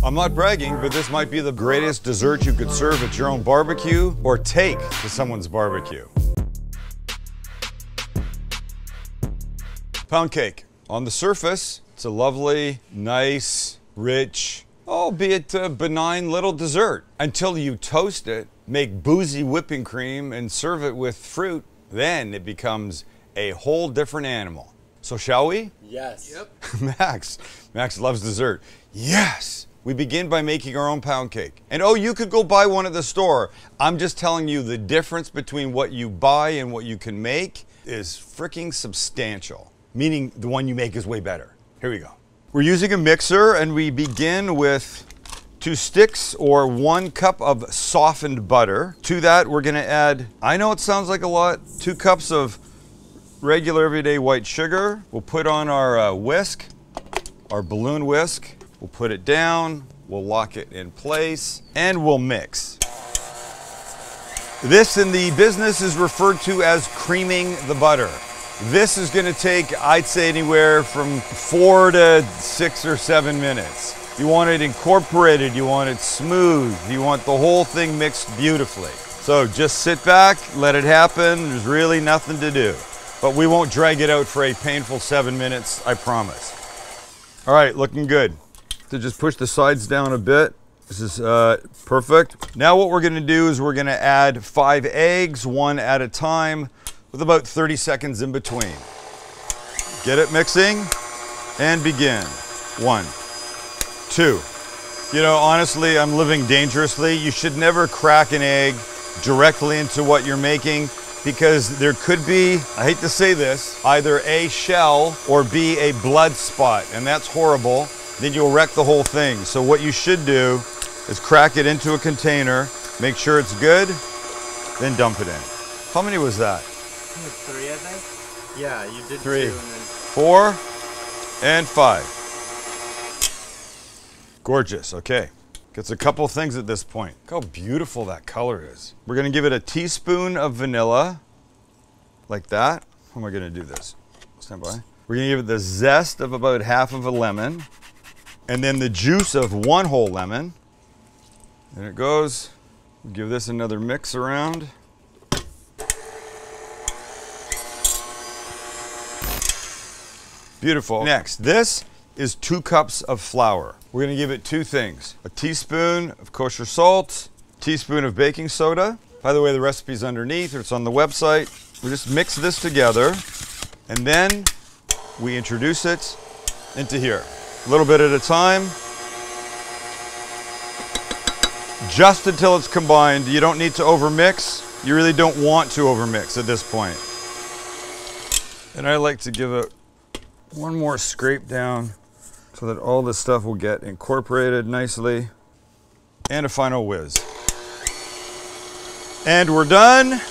I'm not bragging, but this might be the greatest dessert you could serve at your own barbecue or take to someone's barbecue. Pound cake. On the surface, it's a lovely, nice, rich, albeit benign little dessert. Until you toast it, make boozy whipping cream, and serve it with fruit, then it becomes a whole different animal. So shall we? Yes. Yep. Max loves dessert. Yes! We begin by making our own pound cake. And oh, you could go buy one at the store. I'm just telling you the difference between what you buy and what you can make is freaking substantial. Meaning the one you make is way better. Here we go. We're using a mixer, and we begin with 2 sticks or 1 cup of softened butter. To that, we're gonna add, I know it sounds like a lot, 2 cups of regular everyday white sugar. We'll put on our whisk, our balloon whisk. We'll put it down, we'll lock it in place, and we'll mix. This in the business is referred to as creaming the butter. This is gonna take, I'd say, anywhere from 4 to 6 or 7 minutes. You want it incorporated, you want it smooth, you want the whole thing mixed beautifully. So just sit back, let it happen, there's really nothing to do. But we won't drag it out for a painful 7 minutes, I promise. All right, looking good. So just push the sides down a bit. This is perfect. Now what we're gonna do is we're gonna add 5 eggs, 1 at a time, with about 30 seconds in between. Get it mixing and begin. 1, 2. You know, honestly, I'm living dangerously. You should never crack an egg directly into what you're making, because there could be, I hate to say this, either A, shell, or B, a blood spot, and that's horrible. Then you'll wreck the whole thing. So what you should do is crack it into a container, make sure it's good, then dump it in. How many was that? 3, I think. Yeah, you did 3, 2 and then 4, and 5. Gorgeous, okay. Gets a couple things at this point. Look how beautiful that color is. We're gonna give it a teaspoon of vanilla, like that. How am I gonna do this? Stand by. We're gonna give it the zest of about half of a lemon, and then the juice of 1 whole lemon. There it goes. We'll give this another mix around. Beautiful. Next, this is 2 cups of flour. We're gonna give it 2 things. A teaspoon of kosher salt, a teaspoon of baking soda. By the way, the recipe's underneath, or it's on the website. We just mix this together, and then we introduce it into here. A little bit at a time. Just until it's combined. You don't need to overmix. You really don't want to overmix at this point. And I like to give it 1 more scrape down so that all this stuff will get incorporated nicely. And a final whiz. And we're done.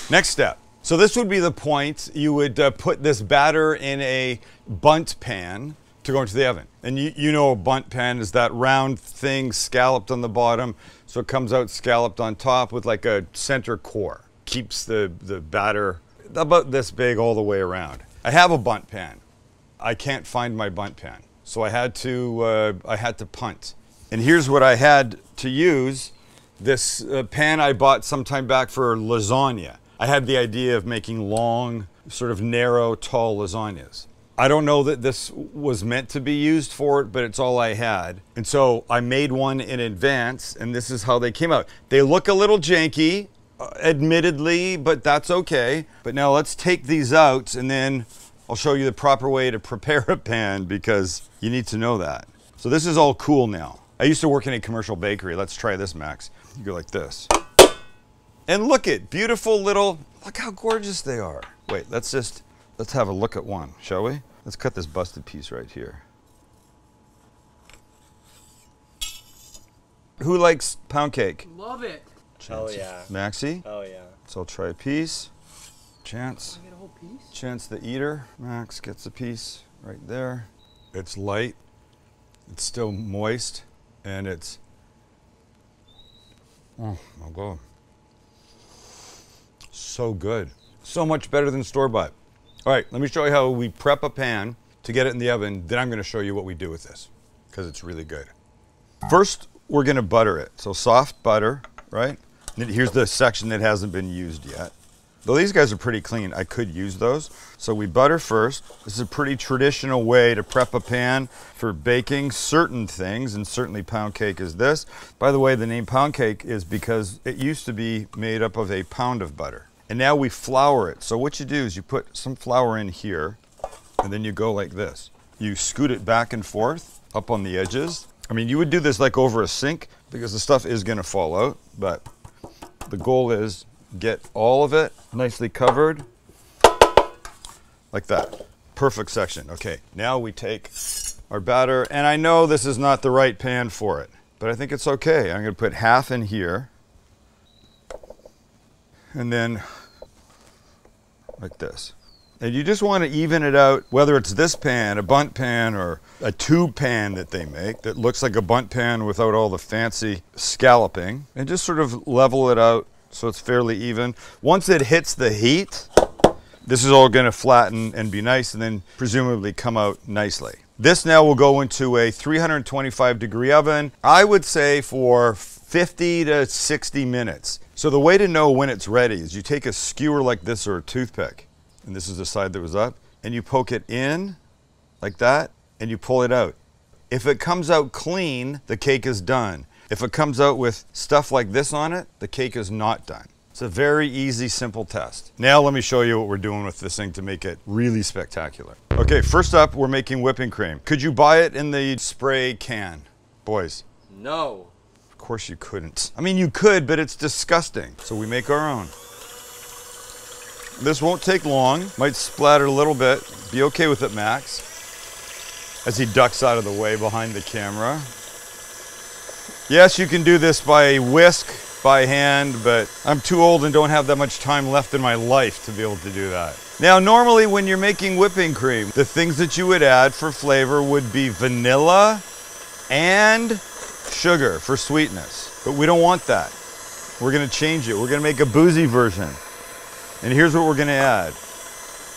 Next step. So this would be the point. You would put this batter in a bundt pan to go into the oven. And you know a bundt pan is that round thing scalloped on the bottom, so it comes out scalloped on top with like a center core. Keeps the batter about this big all the way around. I have a bundt pan. I can't find my bundt pan, so I had to punt. And here's what I had to use. This pan I bought some time back for lasagna. I had the idea of making long, sort of narrow, tall lasagnas. I don't know that this was meant to be used for it, but it's all I had. And so I made one in advance, and this is how they came out. They look a little janky, admittedly, but that's okay. But now let's take these out, and then I'll show you the proper way to prepare a pan, because you need to know that. So this is all cool now. I used to work in a commercial bakery. Let's try this, Max. You go like this. And look at beautiful little, look how gorgeous they are. Wait, let's have a look at one, shall we? Let's cut this busted piece right here. Who likes pound cake? Love it. Oh yeah. Maxie? Oh yeah. So I'll try a piece. Chance. Can I get a whole piece? Chance the eater. Max gets a piece right there. It's light. It's still moist. And it's, oh my God. So good. So much better than store-bought. All right, let me show you how we prep a pan to get it in the oven. Then I'm going to show you what we do with this, because it's really good. First, we're gonna butter it. So soft butter, right? And here's the section that hasn't been used yet. Though these guys are pretty clean, I could use those. So we butter first. This is a pretty traditional way to prep a pan for baking certain things, and certainly pound cake is this. By the way, the name pound cake is because it used to be made up of a pound of butter. And now we flour it. So what you do is you put some flour in here, and then you go like this. You scoot it back and forth up on the edges. I mean, you would do this like over a sink because the stuff is gonna fall out, but the goal is get all of it nicely covered like that. Perfect section. Okay, now we take our batter, and I know this is not the right pan for it, but I think it's okay. I'm gonna put half in here, and then like this. And you just want to even it out, whether it's this pan, a bundt pan, or a tube pan that they make that looks like a bundt pan without all the fancy scalloping, and just sort of level it out so it's fairly even. Once it hits the heat, this is all going to flatten and be nice, and then presumably come out nicely. This now will go into a 325-degree oven, I would say for 50 to 60 minutes. So the way to know when it's ready is you take a skewer like this or a toothpick, and this is the side that was up, and you poke it in like that, and you pull it out. If it comes out clean, the cake is done. If it comes out with stuff like this on it, the cake is not done. It's a very easy, simple test. Now let me show you what we're doing with this thing to make it really spectacular. Okay, first up, we're making whipping cream. Could you buy it in the spray can, boys? No. Of course you couldn't. I mean, you could, but it's disgusting. So we make our own. This won't take long, might splatter a little bit. Be okay with it, Max, as he ducks out of the way behind the camera. Yes, you can do this by whisk, by hand, but I'm too old and don't have that much time left in my life to be able to do that. Now, normally when you're making whipping cream, the things that you would add for flavor would be vanilla and sugar for sweetness, but we don't want that. We're gonna change it. We're gonna make a boozy version. And here's what we're gonna add.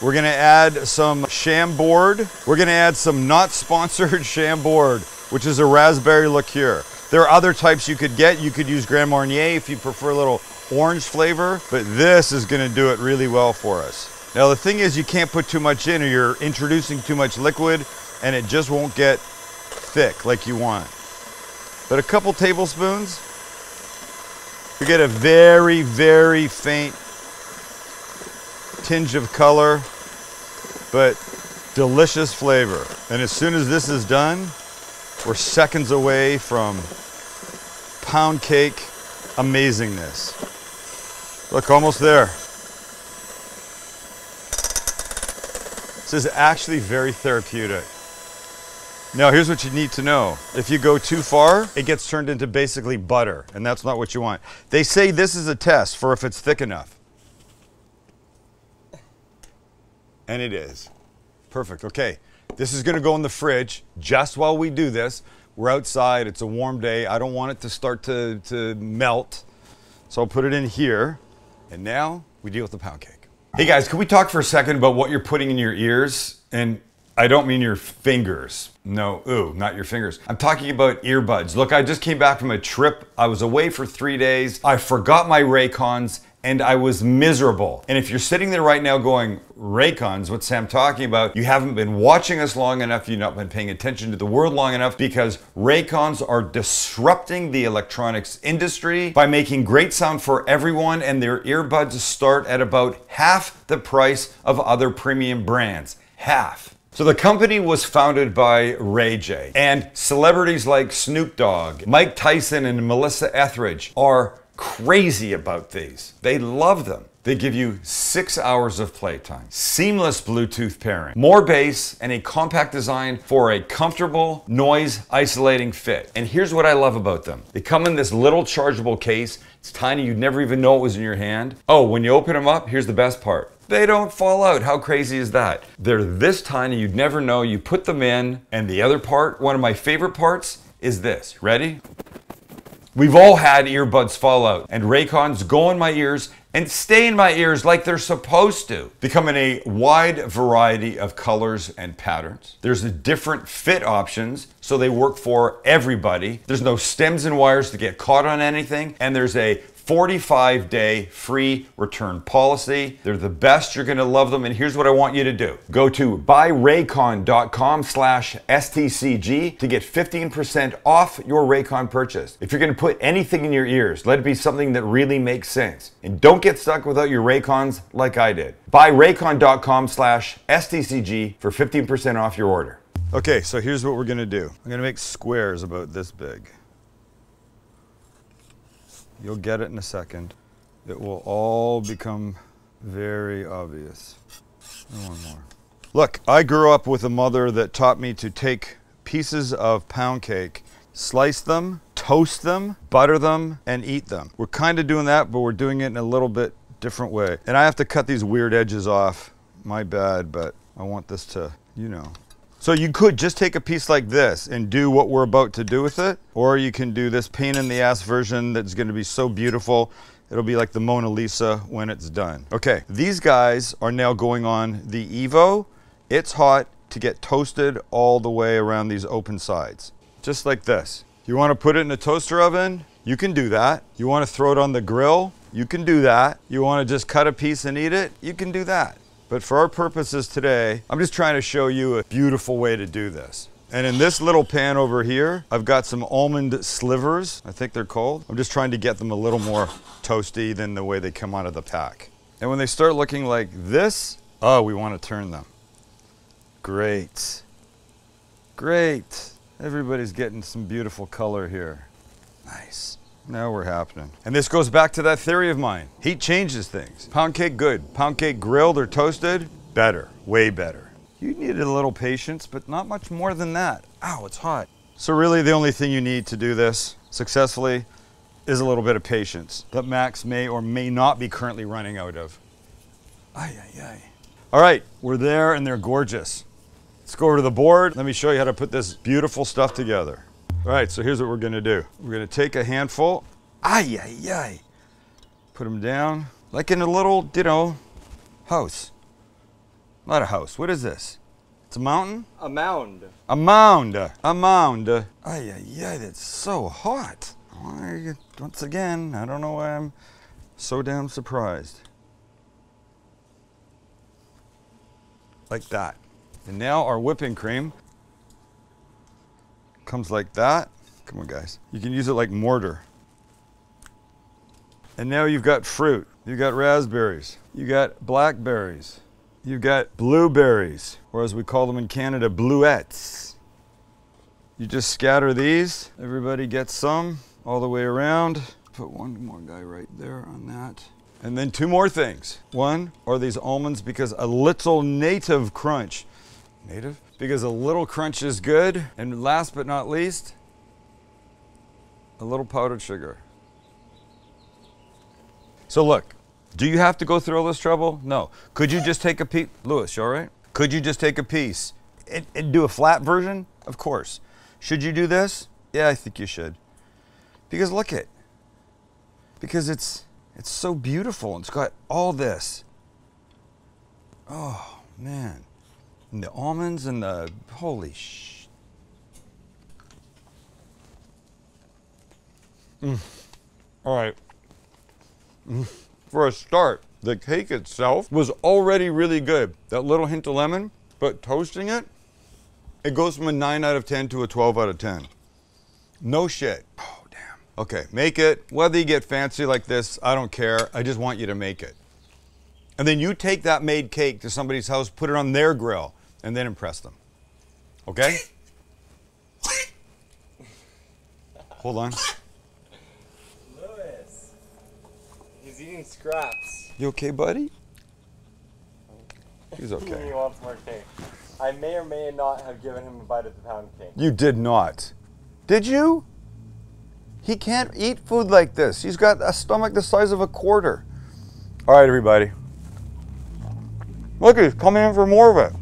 We're gonna add some Chambord. We're gonna add some not sponsored Chambord, which is a raspberry liqueur. There are other types you could get. You could use Grand Marnier if you prefer a little orange flavor, but this is gonna do it really well for us. Now the thing is, you can't put too much in or you're introducing too much liquid and it just won't get thick like you want. But a couple tablespoons, you get a very, very faint tinge of color, but delicious flavor. And as soon as this is done, we're seconds away from pound cake amazingness. Look, almost there. This is actually very therapeutic. Now, here's what you need to know. If you go too far, it gets turned into basically butter, and that's not what you want. They say this is a test for if it's thick enough. And it is. Perfect. Okay, this is gonna go in the fridge just while we do this. We're outside, it's a warm day. I don't want it to start to melt. So I'll put it in here. And now we deal with the pound cake. Hey guys, can we talk for a second about what you're putting in your ears? And I don't mean your fingers. No, ooh, not your fingers. I'm talking about earbuds. Look, I just came back from a trip. I was away for 3 days. I forgot my Raycons and I was miserable. And if you're sitting there right now going, Raycons, what's Sam talking about? You haven't been watching us long enough. You've not been paying attention to the world long enough, because Raycons are disrupting the electronics industry by making great sound for everyone, and their earbuds start at about half the price of other premium brands. Half. So the company was founded by Ray J, and celebrities like Snoop Dogg, Mike Tyson, and Melissa Etheridge are crazy about these. They love them. They give you 6 hours of playtime, seamless Bluetooth pairing, more bass, and a compact design for a comfortable, noise isolating fit. And here's what I love about them. They come in this little chargeable case. It's tiny, you'd never even know it was in your hand. Oh, when you open them up, here's the best part. They don't fall out. How crazy is that? They're this tiny, you'd never know. You put them in, and the other part, one of my favorite parts, is this. Ready? We've all had earbuds fall out, and Raycons go in my ears and stay in my ears like they're supposed to. They come in a wide variety of colors and patterns. There's different fit options, so they work for everybody. There's no stems and wires to get caught on anything, and there's a 45-day free return policy. They're the best. You're gonna love them. And here's what I want you to do. Go to buyraycon.com/STCG to get 15% off your Raycon purchase. If you're gonna put anything in your ears, let it be something that really makes sense. And don't get stuck without your Raycons like I did. Buyraycon.com/STCG for 15% off your order. Okay, so here's what we're gonna do. I'm gonna make squares about this big. You'll get it in a second. It will all become very obvious. And one more. Look, I grew up with a mother that taught me to take pieces of pound cake, slice them, toast them, butter them, and eat them. We're kind of doing that, but we're doing it in a little bit different way. And I have to cut these weird edges off. My bad, but I want this to, you know. So you could just take a piece like this and do what we're about to do with it, or you can do this pain in the ass version that's gonna be so beautiful, it'll be like the Mona Lisa when it's done. Okay, these guys are now going on the Evo. It's hot to get toasted all the way around these open sides. Just like this. You wanna put it in a toaster oven? You can do that. You wanna throw it on the grill? You can do that. You wanna just cut a piece and eat it? You can do that. But for our purposes today, I'm just trying to show you a beautiful way to do this. And in this little pan over here, I've got some almond slivers, I think they're called. I'm just trying to get them a little more toasty than the way they come out of the pack. And when they start looking like this, oh, we want to turn them. Great. Great. Everybody's getting some beautiful color here. Nice. Now we're happening. And this goes back to that theory of mine. Heat changes things. Pound cake, good. Pound cake grilled or toasted, better, way better. You needed a little patience, but not much more than that. Ow, it's hot. So really the only thing you need to do this successfully is a little bit of patience that Max may or may not be currently running out of. Ay, ay, ay. All right, we're there and they're gorgeous. Let's go over to the board. Let me show you how to put this beautiful stuff together. All right, so here's what we're gonna do. We're gonna take a handful, ay, ay, ay. Put them down, like in a little, you know, house. Not a house, what is this? It's a mountain? A mound. A mound, a mound. Ay, ay, ay, that's so hot. Once again, I don't know why I'm so damn surprised. Like that. And now our whipping cream comes like that. Come on, guys. You can use it like mortar. And now you've got fruit. You've got raspberries. You got blackberries. You've got blueberries, or as we call them in Canada, bluettes. You just scatter these. Everybody gets some all the way around. Put one more guy right there on that. And then two more things. One are these almonds, because a little native crunch. Native? Because a little crunch is good. And last but not least, a little powdered sugar. So look, do you have to go through all this trouble? No. Could you just take a piece? Louis, you all right? Could you just take a piece and do a flat version? Of course. Should you do this? Yeah, I think you should. Because look it. Because it's so beautiful. It's got all this. Oh, man. And the almonds and the, holy sh. All right. For a start, the cake itself was already really good. That little hint of lemon, but toasting it, it goes from a 9 out of 10 to a 12 out of 10. No shit. Oh, damn. Okay, make it. Whether you get fancy like this, I don't care. I just want you to make it. And then you take that made cake to somebody's house, put it on their grill, and then impress them. Okay? Hold on. Louis. He's eating scraps. You okay, buddy? He's okay. He wants more cake. I may or may not have given him a bite of the pound cake. You did not. Did you? He can't eat food like this. He's got a stomach the size of a quarter. All right, everybody. Look, he's coming in for more of it.